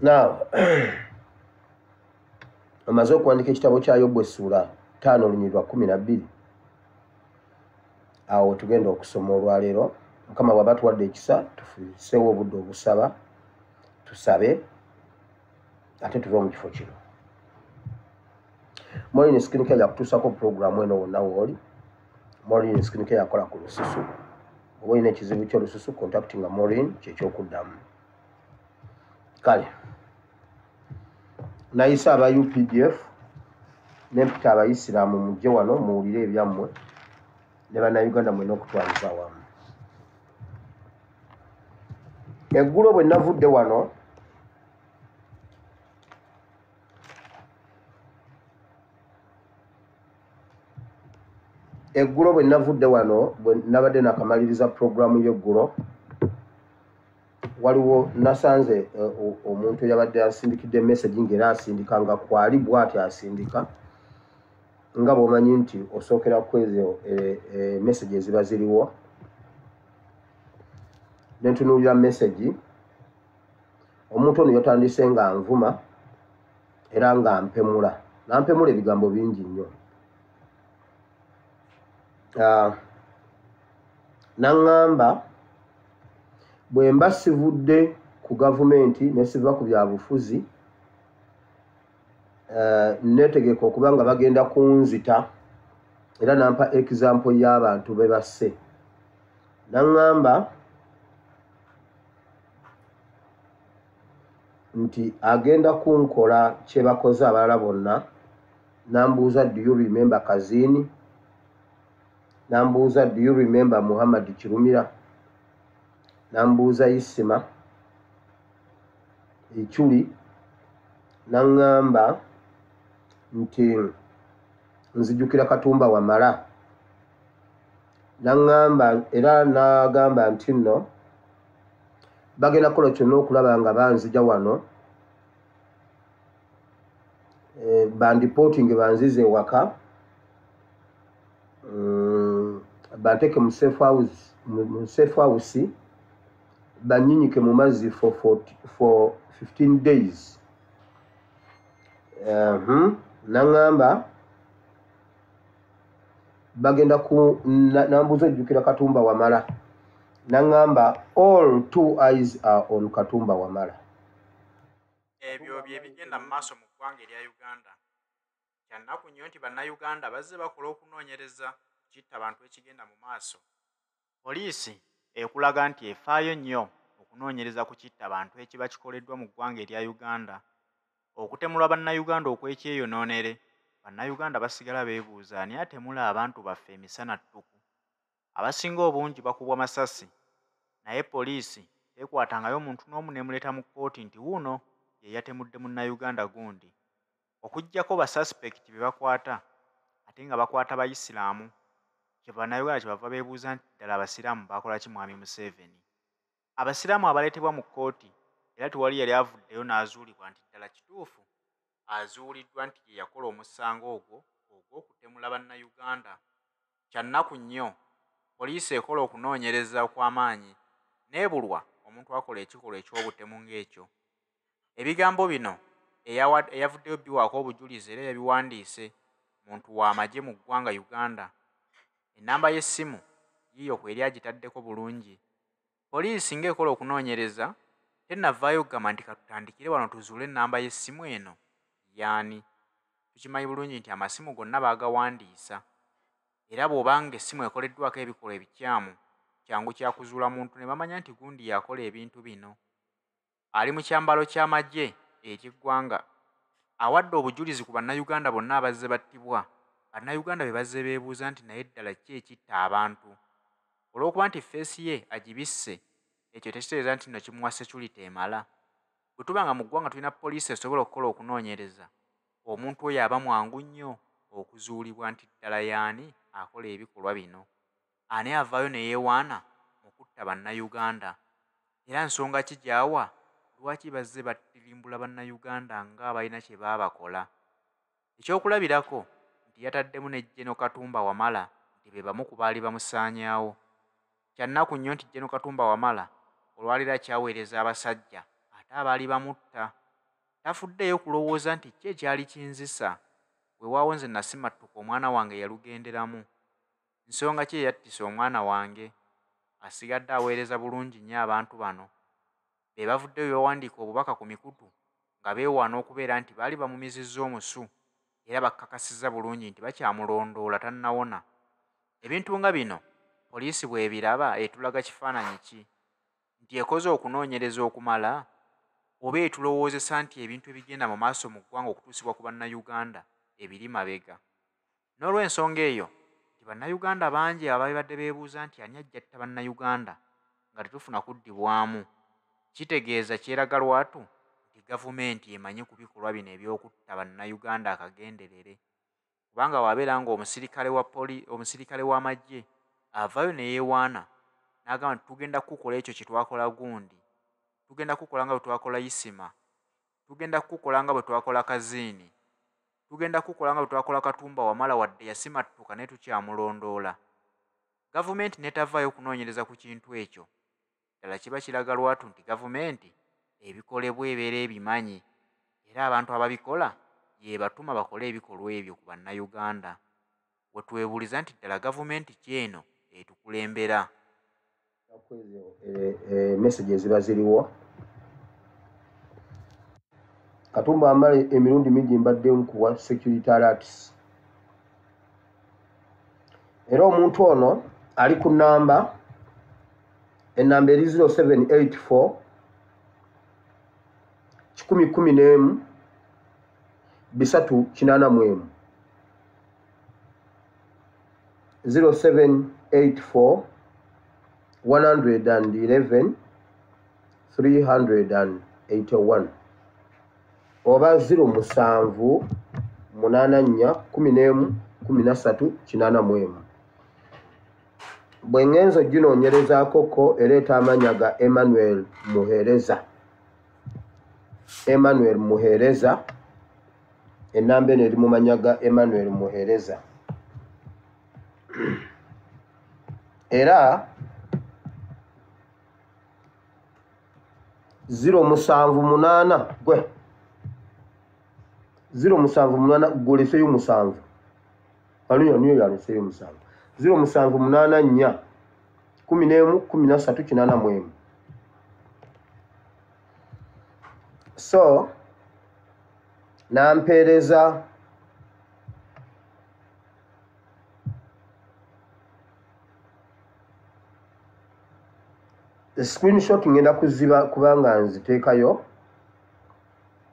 Now, amaze okuwandika ekitabo kya Yobu essula 5:12. Awo tugenda okusoma olwaleero. Mukama bw'aba tuwadde ekisa tufiseewo obudde obusaba tusabe ate tuve mu kifo kino. Maureen Skincare yakutuusako programu eno wonna wooli. Maureen Skincare yakola ku lususu. Oba olina ekizibu ky'olususu contactinga Maureen ky'ekyokuddamu. Kale nayise aba UPDF n'empita abayisiraamu mujje wano muwulire ebyammwe ne bannayuganda mwena okutwaliza wamu. Eggulo bwe navudde wano bwe nabadde nakamaliriza programu y'eggulo waliwo nasanze omuntu yabadde asindikidde message ng'era asindika nga kwali bw'ati asindika nga bw'omanyi nti osookera kwezo message eziba ziriwo. Nentunuulira message omuntu ono yatandise nga nvuma era nga mpemula nampemula ebigambo bingi nnyo. Naŋŋamba bwe mba sivudde ku gavumenti ne siva ku byabufuzi neetegeka okuba nga bagenda kunzita era nampa example y'abantu be basse. Naŋŋamba nti agenda kunkola kye bakoze abalala bonna. Nambuuza do you remember Kazini? Nambuuza do you remember Muhammad Kirumira? Nambuuza Isima Echuli. Naŋŋamba nti nzijukira Katumba Wamala. Naŋŋamba era n'agamba nti nno bagenda kukola kyonna okulaba nga banzija wano bandipootinge banzize ewaka banteeke mu safe house banyinyike mu mazzi for 15 days. Naŋŋamba bagenda nambuuza ojjukira Katumba Wamala. Naŋŋamba all 2 eyes are on Katumba Wamala. Ebyo bye bigenda mu maaso mu ggwanga erya Uganda. Kya nnaku nnyo nti bannayuganda bazze bakola okunoonyereza kitta abantu ekigenda mu maaso. Poliisi ekulaga nti efaayo nnyo okunoonyereza ku kitta abantu ekiba kikoleddwa mu ggwanga erya Uganda. Okutemulwa bannayuganda okw'ekyeyonoonere, bannayuganda basigala beebuuza ani atemula abantu baffe emisana ttuku. Abasinga obungi bakubwa masasi, naye poliisi tekwatangayo omuntu n'omu n'emuleeta mu kkooti nti wuuno ye yatemudde munnayuganda gundi. Okuggyako basuspekiti be bakwata ate nga bakwata bayisiraamu, kye bannayuganda kye bava beebuuza nti ddala abasiraamu bakola ki mwami Museveni. Abasiraamu abaleetebwa mu kkooti era tewali yali avuddeyo n'azuulibwa nti ddala kituufu azuuliddwa nti ye yakola omusango ogwo ogw'okutemula bannayuganda. Kya nnaku nnyo poliisi ekola okunoonyereza okw'amaanyi n'ebulwa omuntu akola ekikolwa eky'obutemu ng'ekyo. Ebigambo bino eyavuddeyo biwaako obujulizi era yabiwandiise muntu w'amagye mu ggwanga Uganda. Ennamba y'essimu yiyo kweri agitaddeko bulungi. Poliisi ng'ekola okunoonyereza tennavaayo okugamba nti katutandikire wano tuzuule ennamba y'essimu eno yaani. Tukimanyi bulungi nti amasimu gonna baagawandiisa era bw'obanga essimu ekoleddwako ebikolwa ebikyamu kyangu kyakuzuula muntu ne bamanya nti gundi yakola ebintu bino. Ali mu kyambalo ky'amagye eky'eggwanga awadde obujulizi ku bannayuganda bonna abazze battibwa. Bannayuganda be bazze beebuuza nti naye ddala ki ekitta abantu. Olw'okuba nti feesi ye agibisse, ekyo tekitegeeza nti nno kimuwa security emala. Bwe tuba nga mu ggwanga tulina poliisi esobola okukola okunoonyereza, omuntu oyo aba mwangu nnyo okuzuulibwa nti ddala y'ani akola ebikolwa bino. Ani avaayo ne yeewaana mu kutta bannayuganda? Era nsonga ki gy'awa? Lwaki bazze batirimbula bannayuganda ng'abalina kye baabakola? Ekyokulabirako nti yataddemu ne Jeno Katumba Wamala nti be bamu ku baali bamusaanyaawo. Kya nnaku nnyo nti Jeno Katumba Wamala olwalira kyaweereza abasajja ate abaali bamutta. tafuddeyo kulowooza nti ki ekyali kinzisa weewaawo nze nasimattuka omwana wange yalugenderamu. Nsonga ki eyattisa omwana wange? Asigadde aweereza bulungi nnyo abantu bano. Be bavuddeyo bawandiika obubaka ku mikutu nga beewaana okubeera nti baali bamumizizza omusu era bakkakasizza bulungi nti bakyamulondoola tannawona. Ebintu nga bino poliisi bw'ebiraba etulaga kifaananyi ki? Nti ekoze okunoonyereza okumala? Oba etulowoozesa nti ebintu ebigenda mu maaso mu ggwanga okutuusibwa ku bannayuganda ebiri mabega? N'olw'ensonga eyo nti bannayuganda bangi ababadde beebuuza nti ani ajja atta bannayuganda nga tetufuna kuddibwamu, kitegeeza kyeraga lwatu nti gavumenti emanyi ku bikolwa bino eby'okutta bannayuganda akagenderere. Kubanga bw'abeera ng'omusirikale w'amagye avaayo ne yeewaana n'agamba nti tugenda kukola ekyo kye twakola gundi, tugenda kukola nga bwe twakola Isima, tugenda kukola nga bwe twakola Kaziini, tugenda kukola nga bwe twakola Katumba Wamala wadde yasimattuka naye tukyamulondoola. Gavumenti netavaayo kunoonyereza ku kintu ekyo. Ddala kiba kiraga lwatu nti gavumenti ebikolebwa ebeera ebimanyi era abantu ababikola ye batuma bakole ebikolwa ebyo ku bannayuganda. We twebuuliza nti ddala gavumenti ki eno etukulembera? Message eziba ziriwo. Katumba Wamala emirundi mingi mbadde nkuwa security alerts. Era omuntu ono ali ku nnamba ennamba eri 0784 111 381 0784 111 381 oba 07 84 11 13 81. Bwe ngenzo ginoonyerezaako ko ereeta amanya ga Emmanuel Muheereza. Ennamba eno eri mu manya ga Emmanuel Muheereza. Era 078 gwe 078 goleseyo 7 niyo yaleseyo 7 078 4 11 13 81. So nampeereza screenshot ngenda kuziba kubanga nziteekayo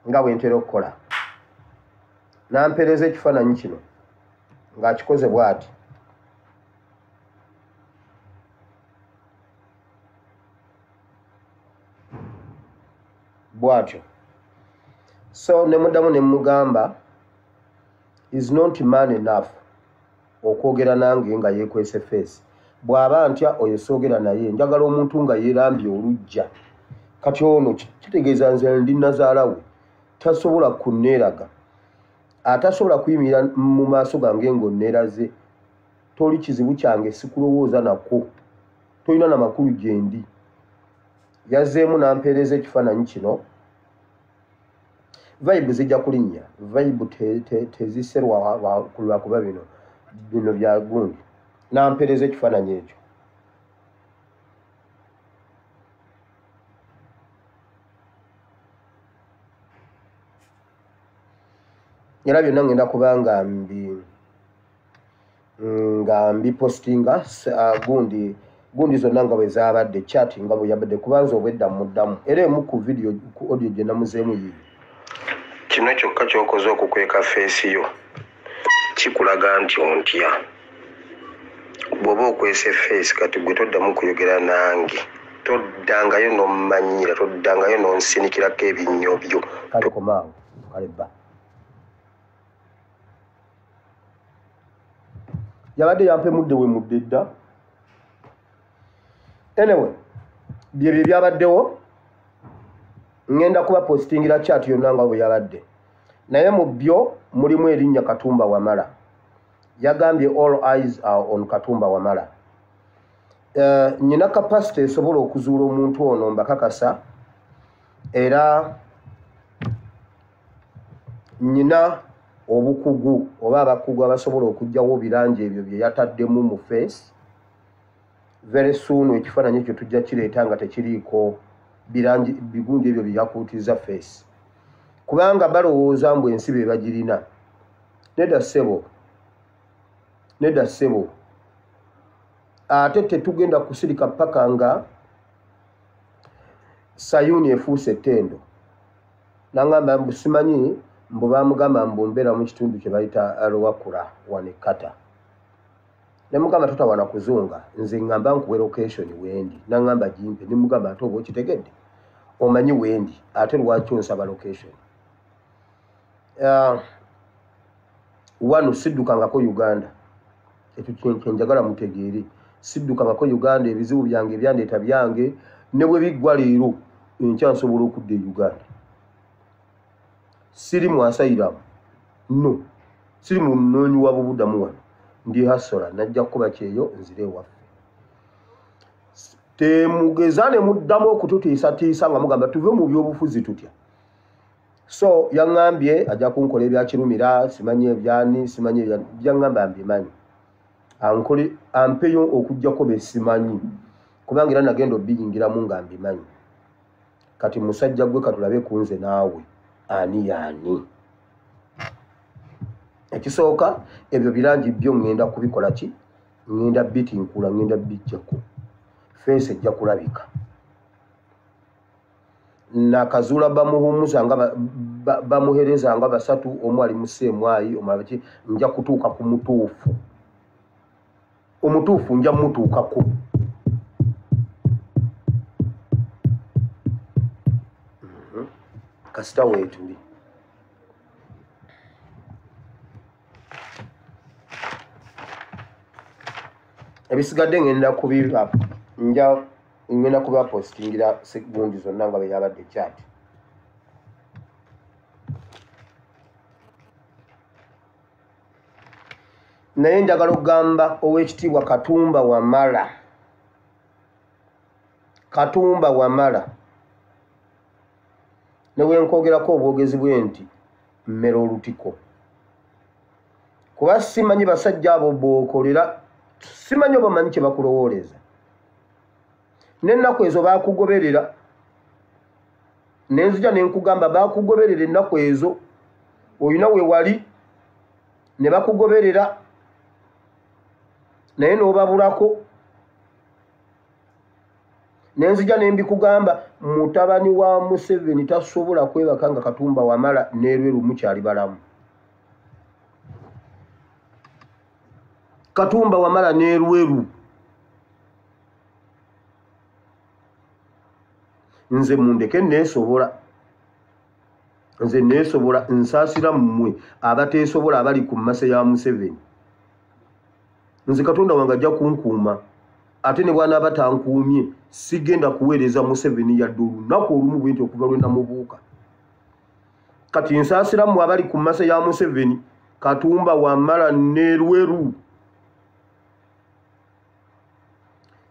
nga bwe ntera okukola. Nampeereza ekifaananyi kino ng'akikoze bw'ati. Bw'atyo. So ne muddamu ne mugamba is not man enough okwogera nange nga yeekwese face. Bw'aba ntya oyo soogera naye, njagala omuntu nga yeerambye olujja. Kati ono kitegeeza nze ndi nazaala we tasobola kunneeraga, atasobola kuyimirira mu maaso gange ng'onneeraze. Toli kizibu kyange, sikulowooza nako, tolina na makulu gye ndi. Yazzeemu n'ampeereza ekifaananyi kino. Vibe zijja kulinnya, vibe teziserwa lwakuba bino bya gundi. N'ampeereza ekifaananyi ekyo. Era byonna ngenda kuba nga mbipostinga gundi zonna nga bwe zaabadde, chat nga bwe yabadde, kubanza obwedda muddamu. Era emu ku video ku audio gye namuzeemu yiyi. Kino kyokka ky'okoze okukweka feesi yo kikulaga nti ontya. Bw'oba okwese feesi kati gwe toddamu kuyogera nange, toddangayo n'ommanyira, toddangayo n'onsinikirako ebinnyo byo. Kale komaawo, kale bba. Yabadde yampemudde we mudde dda. Anyway, byebyo byabaddewo. Ngenda kuba postingira chat yonna nga bwe yabadde. Naye mu byo mulimu erinnya Katumba Wamala. Yagambye all eyes are on Katumba Wamala. Nyina capacity esobola okuzuula omuntu ono mbakakasa. Era Nyina obukugu oba abakugu abasobola okujjawo birangi ebyo bye yataddemu mu face. Very soon ekifaananyi ekyo tujja kireeta nga tekiriiko birangi bigundi ebyo bye yakuutiza face. Kubanga balowooza mbu ensi be bagirina. Nedda ssebo. Ate tetugenda kusirika paka nga Sayuni efuuse ettendo. Nangamba mbu simanyi mbu baamugamba mbu mbeera mu kitundu kye bayita Lwakula Wanekata. Ne mugamba totawana kuzunga, nze ngamba nkuwe location wendi. Nangamba jimpe, ne mugamba ate oba okitegedde. Omanyi wendi, ate lwaki onsaba location. Wano siddukangako Uganda. Ekyo kyenjagala mutegeere. Siddukangako Uganda, ebizibu byange ebyandeeta byange, ne bwe biggwa leero enkya nsobola okudda e Uganda. Siri mwasayiramu. No. Siri munoonyi wa bubuddamu wano. Ndi hasola najja kuba kyeyo nzire waffe. Temugeza ne muddamu okututiisatiisa nga mugamba tuve mu byobufuzi tutya. So yaŋŋambye ajja kunkola ebyakirumira, simanyi ebyani, simanyi ebyani. Byaŋŋamba mbimanyi. Ampeyo okujjako be simanyi. Kubanga era nagenda obbiyingiramu nga mbimanyi. Kati musajja gwe katulabe kunze naawe. Ani yaani. Ekisooka ebyo birangi byo ngenda kubikola ki? Ngenda bitinkula, ngenda bijjako. Face ejja kulabika. Nakazuula bamuhumuza nga bamuhereza nga basatu, omu ali mu Ssemwayi, omulala ki, nja kutuuka ku mutuufu. Omutuufu nja mutuukako. Kasita weetuli. Ebisigadde ngenda kubiba ngenda kuba postingira segundi zonna nga bwe yabadde chat. Naye njagala okugamba Oweekitiibwa Katumba Wamala. Katumba Wamala. Newe nkoogerako obwogezi bwe nti mmera olutiko. Kuba simanyi basajja abo bookolera, simanyi oba manyi kye bakulowooleza. N'ennaku ezo baakugoberera. Nenzija ne nkugamba baakugoberera ennaku ezo. Oyina we wali ne bakugoberera. Naye n'obabulako. Nenzija ne mbikugamba mutabani wa Museveni tasobola kwebaka nga Katumba Wamala n'erweru mukyali balamu. Katumba Wamala n'erweru. Nze mundeke neesobola. Nze neesobola nsaasira mmwe abateesobola abali ku mmase ya Museveni. Nze Katonda wange ajja kunkuuma. Ate ne bwana batankuumye sigenda kuweereza Museveni yadde olunaku olumu bwe nti okuva lwe namubuuka. Kati nsaasira mmwe abali ku mmase ya Museveni, Katumba Wamala n'erweru.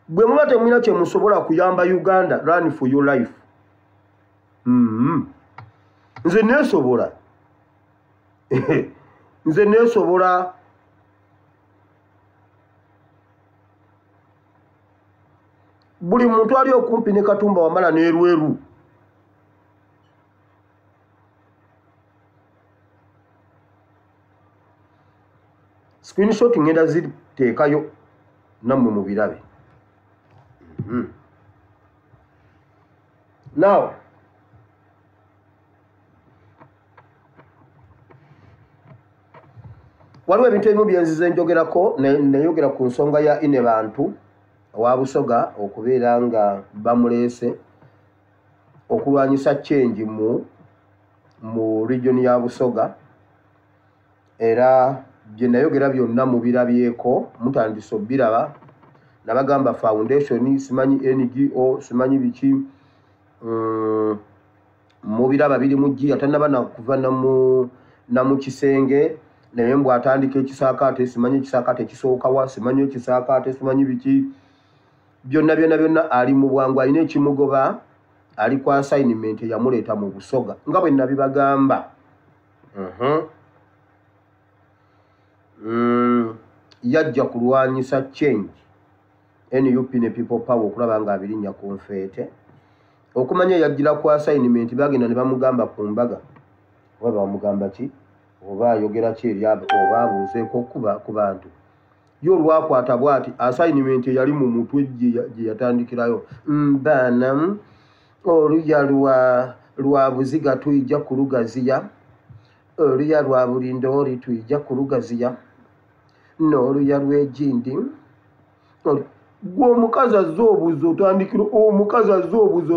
Bwe muba temulina kye musobola kuyamba Uganda, run for your life. Nze neesobola. Nze neesobola. Buli muntu ali okumpi ne Katumba Wamala n'erweru. Screenshot ngenda ziteekayo nammwe mu birabe. Now, waliwo ebintu ebimu byenzize njogerako, nayogera ku nsonga ya ine bantu wa Busoga okubeera nga bamuleese okulwanyisa change mu region ya Busoga. Era bye nayogera byonna mubirabyeko, mutandise obbiraba. Nabagamba foundation, simanyi NGO, simanyi biki, mubiraba biri mujji atanaba nakuva namu kisenge. Naye mbw atandika ekisaakaate, simanyi ekisaakaate kisooka wa, simanyi ekisaakaate, simanyi biki. Byonna ali mu bwangu, alina ekimugoba, ali ku assignment yamuleeta mu Busoga. Nga bwe nabibagamba, yajja kulwanyisa change NUP ne People Power okulaba nga abirinya ku nfeete okumanya yajjira ku assignment bagenda ne bamugamba ku mbaga oba bamugamba ki oba ayogera ki eri oba abuuzeeko ku bantu yo lwakwata bwati assignment yali mu mutwe gye yatandikirayo baana oluya lwa buziga tuyija kulugaziya oluya lwa bulindooli tuyija kulugaziya n'oluya lw'egindi gwe omukazi azze obuzo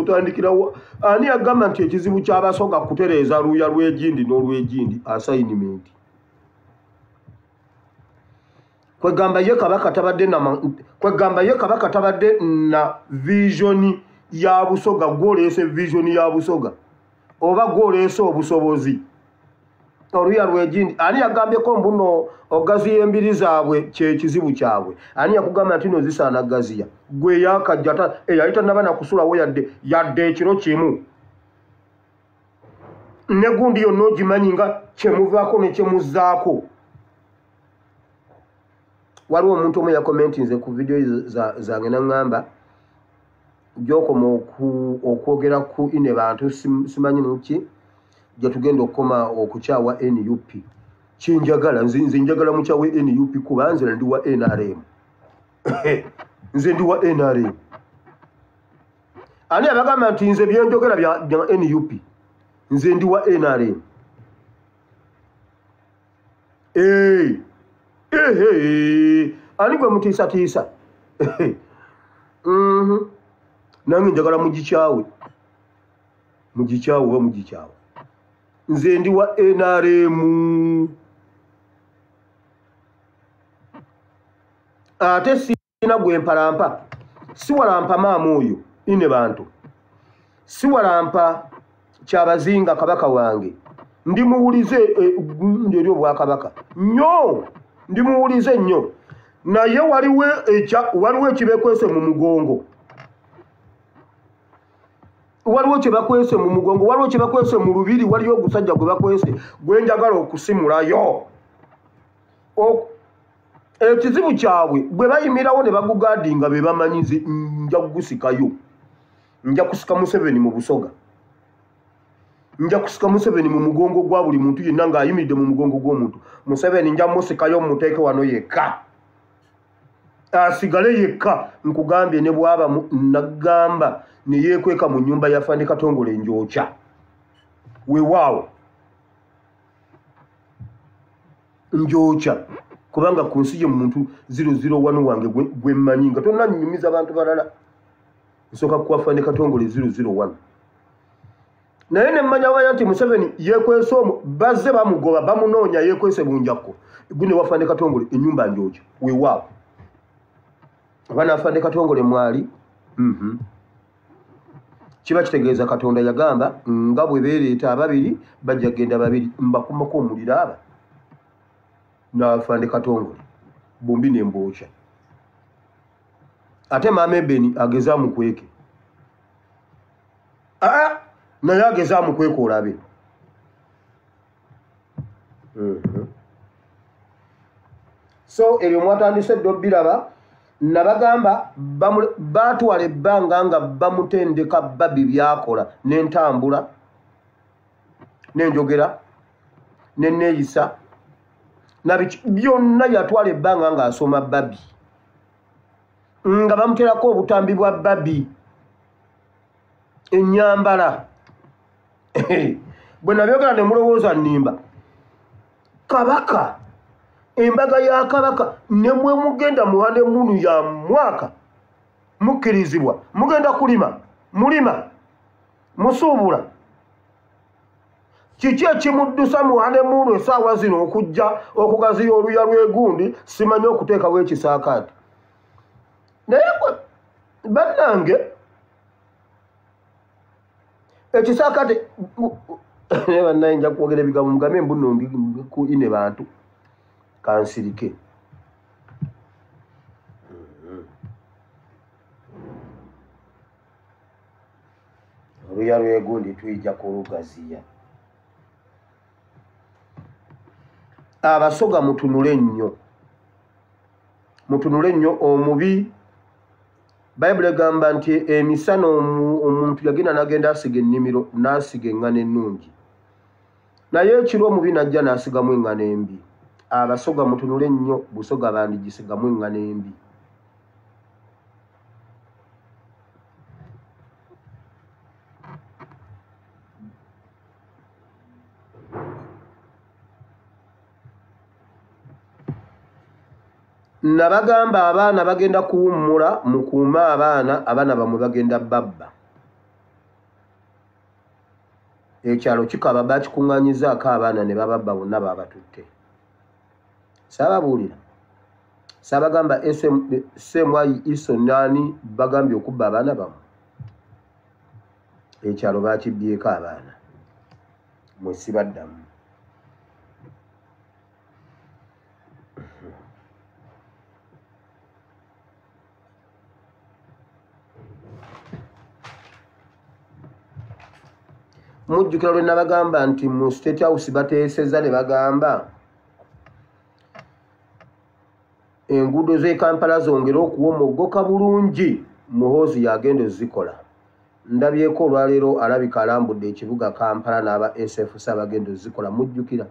otandikira ani agamba nti ekizibu ky'abasoga kutereeza luya lw'egindi n'olw'egindi assignment kwegamba ye kabaka tabadde na vision ya busoga gwoleese vision ya busoga oba gwoleese obusobozi oluya lw'egindi ani yagambyeko mbuno ogaziya embiri zaabwe kyekizibu kyabwe ani yakugamba nti no zisaana gaziya gwe yakajja yali tanaba nakusulawo yadde ekiro kimu ne gundi yonna ogimanyi nga kyemuvaako ne kyemuzzaako waliwo omuntu omu yakomentinze ku vidiyo zange naŋŋamba gyokoma okwogera ku ine bantu simanyi muki gye tugenda okukoma okukyawa NUP kyenjagala nze njagala mukyawe NUP kuba nze ndi wa NRM nze ndi wa NRM ani abagamba nti nze byenjogera bya NUP nze ndi wa NRM ani gwe mutiisatiisa nange njagala mugikyawe oba mugikyawe nze ndi wa NRM ate sina gwe mpalampa siwalampa maama oyo ine bantu siwalampa kyabazinga kabaka wange ndimuwulize eri obwakabaka nnyo ndimuwulize nnyo naye waliwo ekibekwese mu mugongo waliwo kyebakwese mu mugongo waliwo kyebakwese mu lubiri waliyo ogusajja gwe bakwese gwenjagala okusimulayo ekizibu kyabwe bwe bayimirawo ne bagugaadinga be bamanyize nja kugusikayo nja kusika Museveni mu busoga nja kusika Museveni mu mugongo gwa buli muntu yenna ng'ayimiridde mu mugongo gw'omuntu Museveni nja musikayo muteeke wano yekka asigale yekka nkugambye ne bwaba nagamba ne yeekweka mu nnyumba ya Fande Katongole njokya weewaawo njokya kubanga ku nsi ye muntu 001 wange gwe mmanyi nga tonnannyumiza abantu balala nsooka kuwa Fande Katongole 001 naye ne mmanya waya nti Museveni yeekwese omwo bazze bamugoba bamunoonya yeekwese bunjakko gune wa Fande Katongole ennyumba njokya weewaawo abaana Fande Katongole mwali kiba kitegeeza Katonda yagamba nga bwe beereeta ababiri bajja genda babiri mbakumako omuliro aba n'Afande Katongole bombi n'embokya ate maama Ebeni agezaamu kweke naye agezaamu kweke olabe so ebyo mwatandise dde obbiraba nabagamba baatwala ebbanga nga bamutendeka babi byakola n'entambula n'enjogera n'enneeyisa byonna yatwala ebbanga ng'asoma babi nga bamuterako obutambi bwa babi ennyambala bwe nabyogera ne mulowooza nnimba kabaka embaga ya kabaka ne mwe mugenda muhane munu ya mwaka mukkirizibwa mugenda kulima mulima musuubula kiki ekimuddusa muhane munu essaawa zino okujja okugaziya oluya lw'egundi simanyi okuteekawo ekisaakaati naye bannange ekisaakaati naye bannaye nja kwogera ebigambo mugambe mbuno ndi ku ine bantu kansirike oluya lw'egundi tuyija kulugaziya abasoga mutunule nnyo omubi. Bayibuli egamba nti emisana omuntu yagenda n'agenda asiga ennimiro n'asiga eŋŋano ennungi, naye ekiro omubi n'ajja n'asigamu eŋŋano embi. Abasoga mutunule nnyo, busoga bandigisigamu eŋŋano embi. Nabagamba abaana bagenda kuwummula, mukuume abaana bamwe bagenda babba. Ekyalo kikaba bakikuŋŋaanyizaako abaana ne bababba bonna babatutte. Saababuulira, saabagamba Semwayi Iso naani bagambye okubba abaana bamwe. Ekyalo bakibbyeko abaana, mwe sibaddamu. Mujjukira lwe nabagamba nti mu State House bateeseza ne bagamba enguudo z'e Kampala zongera okuwomogoka bulungi, Muhoozi yagenda ozikola. Ndabyeko olwaleero alabika alambudde ekibuga Kampala n'aba SFC abagenda ozikola. Mujjukira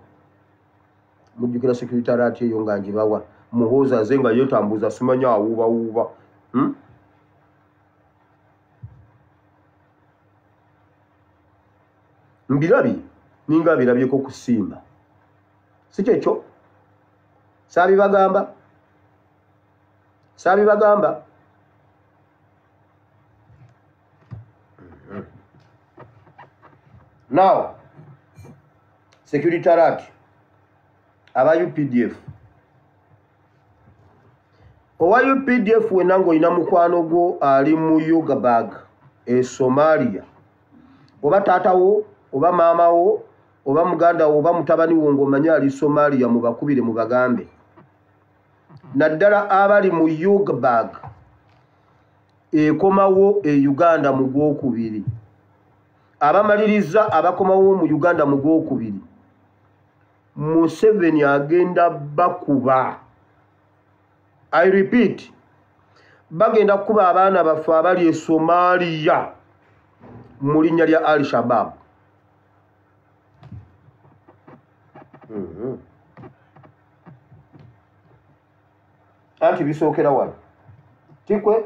Secretariat eyo nga ngibawa. Muhoozi aze nga yeetambuza simanya awuubawuuba. Mbirabye ninga birabyeko kusimba. Si kyekyo? Saabibagamba? Now, Secretariat aba UPDF. Owa UPDF wenna ng'olina mukwano gwo ali mu Yugaburg e Somalia, oba taatawo oba maama wo oba muganda wo oba mutabani wo ng'omanyi ali Somalia, mubakubire mubagambe. Naddala abali mu Yugaburg ekomawo e Uganda mu Gwokubiri, abamaliriza abakomawo mu Uganda mu Gwokubiri, Museveni agenda bakuba. I repeat, bagenda kuba abaana baffe abali e Somalia mu linnya lya Al-Shabaab. Anti bisookera wano tikwe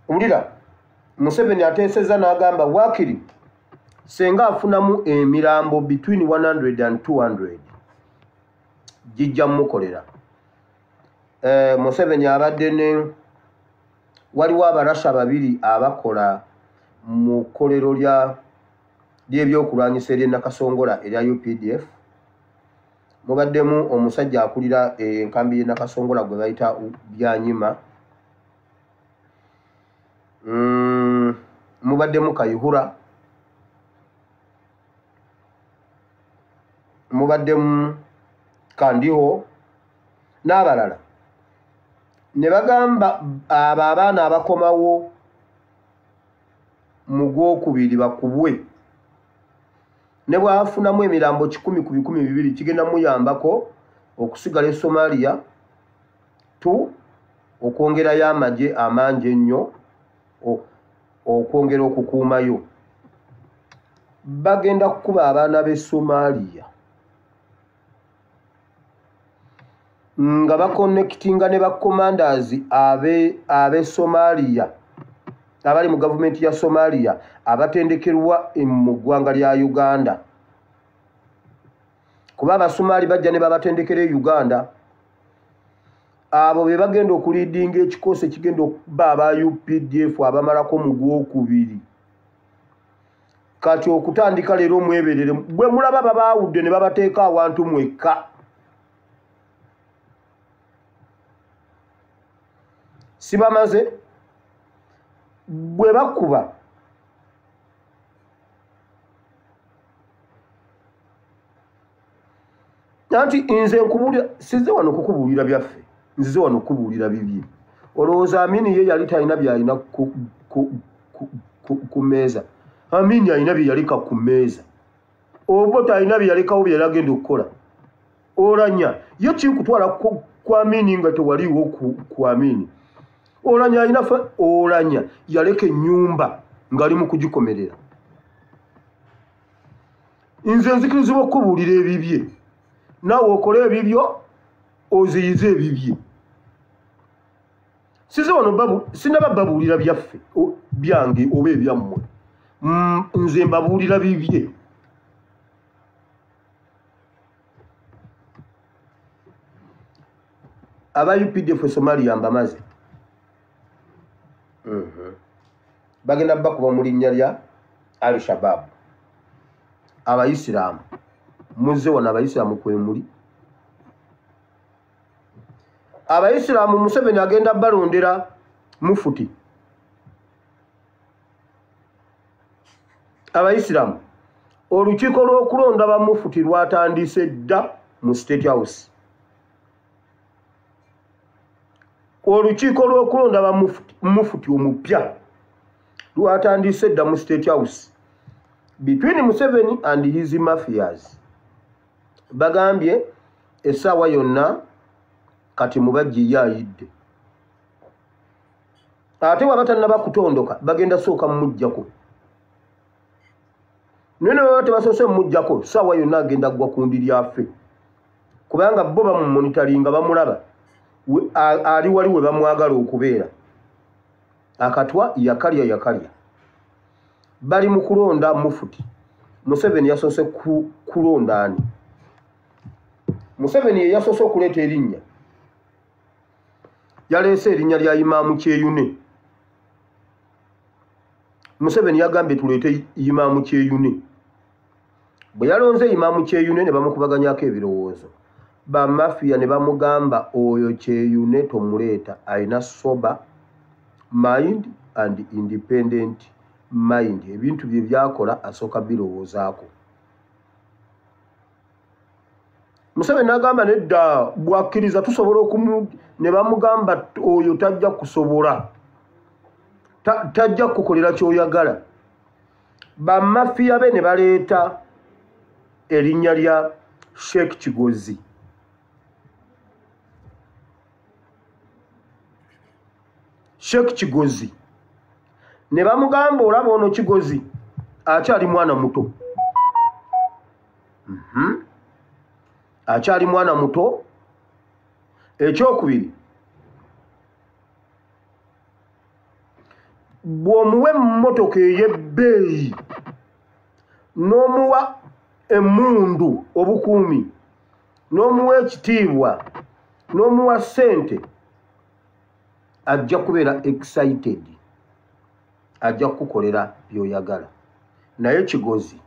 ulira Museveni ateeseza n'agamba waakiri senga afunamu emirambo between 100 and 200 jijja mukolera. Museveni abadde ne waliwo abarasha babiri abakola mu kkolero ly'ebyokulwanyisa ery'e Nakasongola erya UPDF. Mubaddemu omusajja akulira enkambi y'e Nakasongola gwe bayita Byanyima. Mubaddemu Kayihura. Mubaddemu Kandiho n'abalala. Ne bagamba abo abaana abakomawo mu Gwokubiri bakubwe, ne bwafunamu emirambo 10 ku 200 kigenda muyambako okusigala e Somalia okwongerayo amagye amangi ennyo, okwongera okukuumayo. Bagenda kukuba abaana b'e Somalia nga bakonekitinga ne bacommanders abe Somalia abali mu gavumenti ya Somalia abatendekerwa mu ggwanga lya Uganda. Kuba Abasomali bajja ne babatendekera e Uganda, abo be bagenda okuliidinga ekikosi ekigenda okuba aba UPDF abamalako mu Gwokubiri. Kati okutandika leero mweberere bwe mulaba babaawudde ne babateeka awantu mwekka. Sibamaze bwe bakuba nanti nze nkubulira, sizze wano kukubuulira byaffe, nzize wano kukubuulira bibye. Olowooza Amini ye yali talina byalina ku mmeeza. Amini alina bye yaleka ku mmeeza. Obota alina bye yalekawo bye yalagenda okukola. Olanya ye kikutwala ku Amini nga tewaliwo ku Amini. Olanya alina Olanya yaleka ennyumba ng'ali mu kugikomerera. Nze nzikirizibwa okubuulira ebibye. Naawe okole ebibyo oziyize ebibye. Size wano sinaba babuulira byaffe byange oba ebyammwe. Nze mbabuulira bibye. Aba UPDF Somalia mbamaze. Bagenda bakuba mu linnya lya Al-Shabaab. Abayisiraamu muzze wano abayisiraamu kwe muli. Abayisiraamu Museveni agenda balondera mufuti. Abayisiraamu olukiiko lw'okulonda bamufuti lwatandise dda mu State House. Olukiiko lw'okulonda bamufuti omupya lwatandise dda mu State House. Between Museveni and his mafias. Bagambye essaawa yonna kati mubajji yaayidde. Ate wabatannaba kutondoka bagenda sooka mumuggyako. Nene baba tebasoose mumuggyako ssaawa yonna agenda gwa ku ndi lyaffe. Kubanga bo bamumonitaringa bamulaba. Ali wali we bamwagala okubeera. Akatwa yakalya. Bali mu kulonda mufuti. Museveni yasoose kulonda ani? Museveni yasoose okuleeta erinnya. Yaleese erinnya lya Imaamu Kyeyune. Museveni yagambye tuleete Imaamu Kyeyune. Bwe yalonze Imaamu Kyeyune ne bamukubaganyako ebirowoozo. Bamafiya ne bamugamba oyo Kyeyune tomuleeta, alina sober mind and independent mind. Ebintu bye byakola asooka birowoozaako. Museveni n'agamba nedda bwakkiriza tusobola ne bamugamba oyo tajja kusobola. Tajja kukolera ky'oyagala. Bamafiya be ne baleeta erinnya lya Sheikh Kigozi. Sheikh Kigozi. Ne bamugamba olaba ono Kigozi akyali mwana muto. Akyali mwana muto. Ekyokubiri, bw'omuwa emmotoka ey'ebbeeyi n'omuwa emmundu obukuumi n'omuwa ekitiibwa n'omuwa ssente, ajja kubeera excited, ajja kukukolera by'oyagala. Naye Kigozi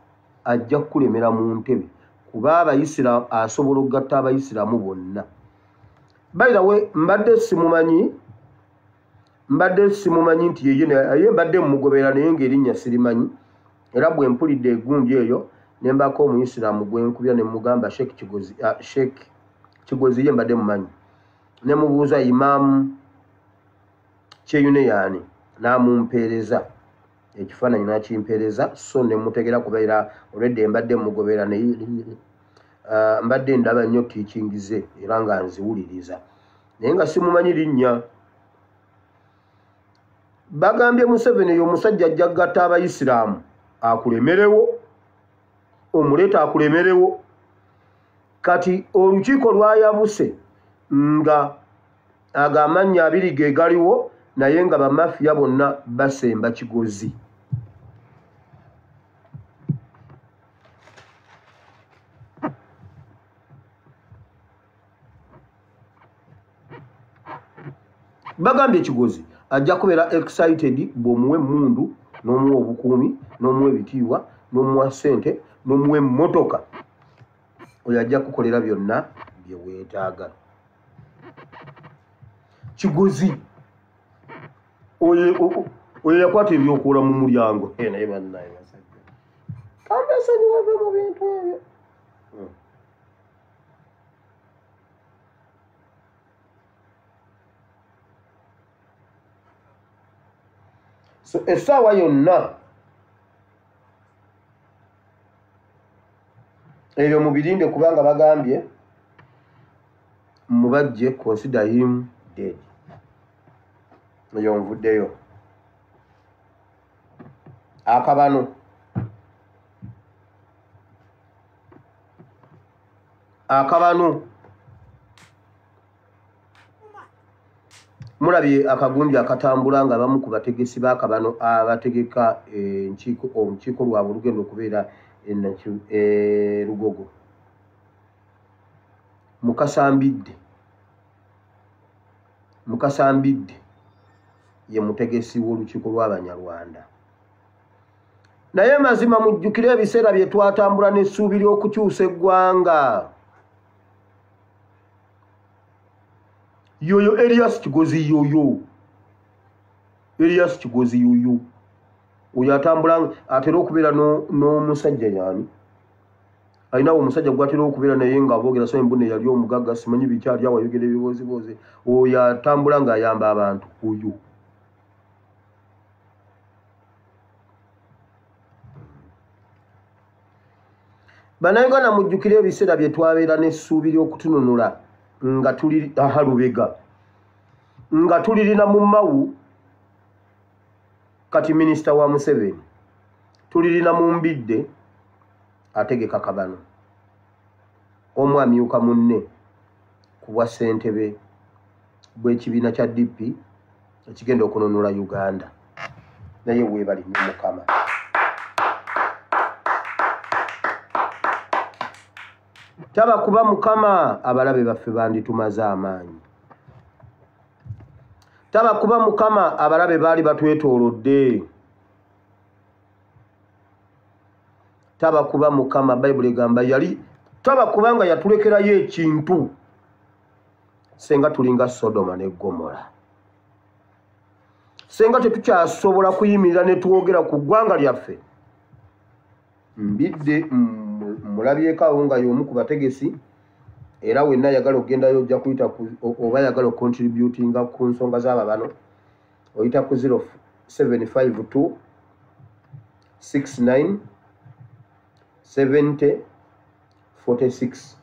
ajja kukulemera mu ntebe kuba Abayisiraamu asobola okugatta Abayisiraamu bonna. By the way, mbadde simumanyi nti yeye mbadde mmugoberera naye ng'erinnya sirimanyi. Era bwe mpulidde egundi eyo ne mbako Omuyisiraamu gwe nkubya ne mugamba Sheikh Kigozi. Sheikh Kigozi ye mbadde mumanyi. Ne mubuuza Imaamu Kyeyune yaani, n'amumpeereza ekifaananyi n'akimpeereza, so ne mutegera kubeera olwedde mbadde mugoberera naye mbadde ndaba nnyo tiikingize era nga nziwuliriza naye nga simumanyi linnya. Bagambye Museveni eyo omusajja ajja kugatta Abayisiraamu akulemerewo, omuleeta akulemerewo. Kati olukiiko lwayabuse nga ago amannya abiri ge galiwo naye nga bamafiya bonna basemba Kigozi. Bagambye Kigozi ajja kubeera excited bw'omuwa emmundu n'omuwa obukuumi n'omuwa ebitiibwa n'omuwa ssente n'omuwa emmotoka. Oyo ajja kukolera byonna bye weetaaga. Kigozi oyo yakwata ebyokuwola mu mulyango. Naye bannaye basajja kambesonyi wave mu bintu ebyo. So essaawa yonna ebyo mubirinde kubanga bagambye mubajje consider him dead. Eyo nvuddeyo. Akabano mulabye akagundi akatambula nga bamu ku bategesi b'akabano abategeka omukiiko lwabwe olugenda okubeera Lugogo. Mukasambidde ye mutegesi w'olukiiko lw'Abanyarwanda. Naye mazima mujjukire ebiseera bye twatambula n'essuubi ly'okukyusa eggwanga. Yoyo Elias Kigozi yoyo. Elias Kigozi yoyo. Oyo atambula atera okubeera n'omusajja yani. Ayinawo omusajja gwatera okubeera naye nga aboogera so embune yali omugagga simanyi bikyali awo ayogera ebibooziboozi. Oyo atambula ng'ayamba abantu oyo. Bannayuganda mujjukire ebiseera bye twabeera n'essuubi ly'okutununula nga tuli Lubega nga tulirina mu Mawu kati minisita wa Museveni, tulirina mu Mbidde ategeka Kabano, omu amyuka munne ku bwa ssentebe bw'ekibiina kya DP ekigenda okununula Uganda. Naye weebali nnyo Mukama. Taba kuba Mukama abalabe baffe banditumaze amaanyi. Taba kuba Mukama abalabe baali batwetoolodde. Taba kuba Mukama Bayibuli egamba yali taba kubanga yatulekerayo ekintu senga tulinga Sodoma ne Gomora. Senga tetukyasobola kuyimirira ne twogera ku ggwanga lyaffe. Mbidde mulabyeko nga y'omu ku bategesi era wenna yagala okgendayo ojja kuyita oba yagala okontributinga ku nsonga z'ababano oyita ku 0752 69 70 46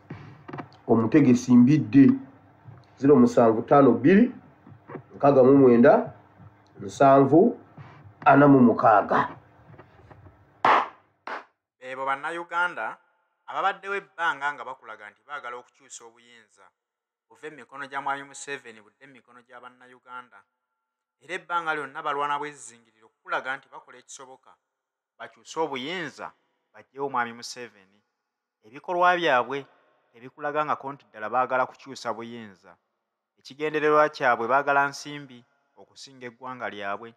omutegesi Mbidde 0752 69 46. Ebo bannayuganda ababaddewo ebbanga nga bakulaga nti baagala okukyusa obuyinza buve emikono gya Mwami Museveni budde emikono gya bannayuganda. Era ebbanga lyonna balwana bwezingiriro okulaga nti bakola ekisoboka bakyuse obuyinza baggyewo Mwami Museveni. Ebikolwa byabwe tebikulaga nga konti ddala baagala kukyusa buyinza. Ekigendererwa kyabwe baagala nsimbi okusinga eggwanga lyabwe.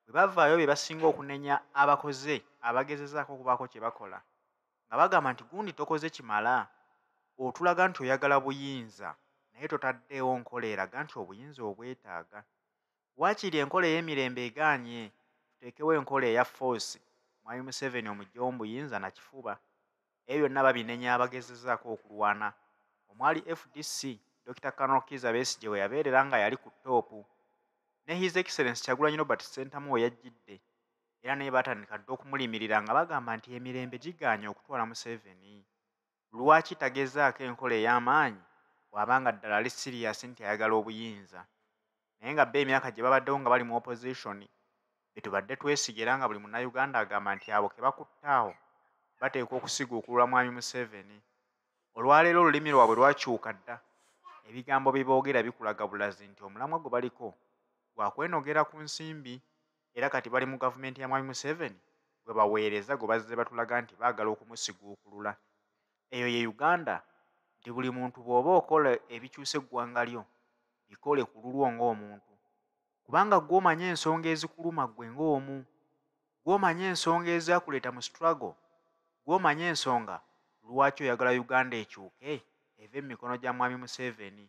Bwe bavaayo bye basinga okunenya abakoze abagezezaako okubaako kye bakola nga bagamba nti gundi tokoze kimala, otulaga nti oyagala buyinza naye totaddeewo nkola eraga nti obuyinza obwetaaga. Waakiri enkola ey'emirembe egaanye, tuteekewo enkola eya force. Mwami Museveni omuggyewo mu buyinza na kifuba. Ebyo byonna babinenya abagezezaako okulwana. Omwali FDC Dr. Colonel Kizza Besigye we yabeerera nga yali ku ttoopu ne His Excellency Kyagulanyi Robert Ssentamu we yajjidde era naye baatandika dda okumulimirira nga bagamba nti emirembe gigaanye okutwala Museveni. Lwaki tagezaako enkola ey'amaanyi bw'abanga ddala ali siriyasi nti ayagala obuyinza? Naye nga bba emyaka gye babaddewo nga bali mu opposition be tubadde twesiga era nga buli munnayuganda agamba nti abo ke bakutte awo bateekwa okusiguukulula Mwami Museveni. Olwaleero olulimi lwabwe lwakyuka dda. Ebigambo bye boogera bikulaga bulazi nti omulamwa gwe baliko gwa kwenogera ku nsimbi era kati bali mu gavumenti ya Mwami Museveni gwe baweereza gwe bazze batulaga nti baagala okumusiguukulula. Eyo ye Uganda nti buli muntu bw'oba okola ebikyusa eggwanga lyo bikole ku lulwo ng'omuntu, kubanga gw'omanya ensonga ezikuluma ggwe ng'omu, gw'omanya ensonga ezakuleeta mu struggle, gw'omanya ensonga lwaki oyagala Uganda ekyuke eve mu mikono gya Mwami Museveni.